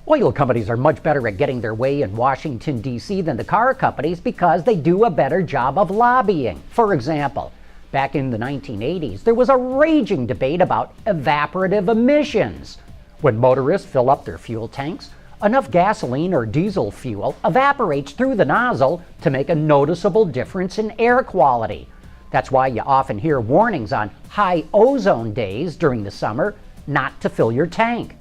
Oil companies are much better at getting their way in Washington, D.C. than the car companies because they do a better job of lobbying. For example, back in the 1980s, there was a raging debate about evaporative emissions. When motorists fill up their fuel tanks, enough gasoline or diesel fuel evaporates through the nozzle to make a noticeable difference in air quality. That's why you often hear warnings on high ozone days during the summer not to fill your tank.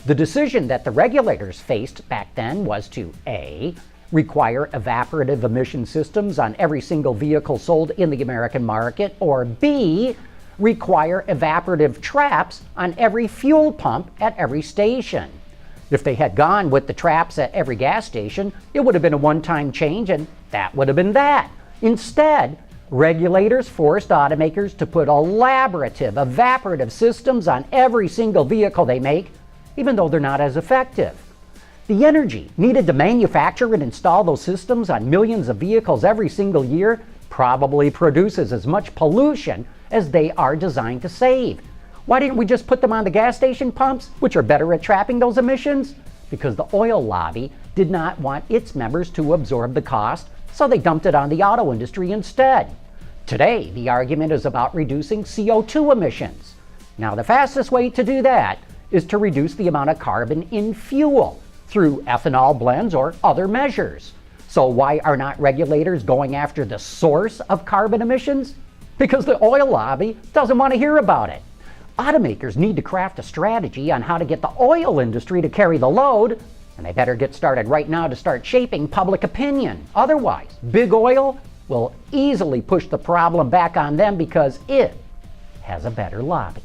The decision that the regulators faced back then was to A, require evaporative emission systems on every single vehicle sold in the American market, or B, require evaporative traps on every fuel pump at every station. If they had gone with the traps at every gas station, it would have been a one-time change and that would have been that. Instead, regulators forced automakers to put elaborative evaporative systems on every single vehicle they make, even though they're not as effective. The energy needed to manufacture and install those systems on millions of vehicles every single year probably produces as much pollution as they are designed to save. Why didn't we just put them on the gas station pumps, which are better at trapping those emissions? Because the oil lobby did not want its members to absorb the cost, so they dumped it on the auto industry instead. Today, the argument is about reducing CO2 emissions. Now, the fastest way to do that is to reduce the amount of carbon in fuel through ethanol blends or other measures. So why are not regulators going after the source of carbon emissions? Because the oil lobby doesn't want to hear about it. Automakers need to craft a strategy on how to get the oil industry to carry the load, and they better get started right now to start shaping public opinion. Otherwise, big oil will easily push the problem back on them because it has a better lobby.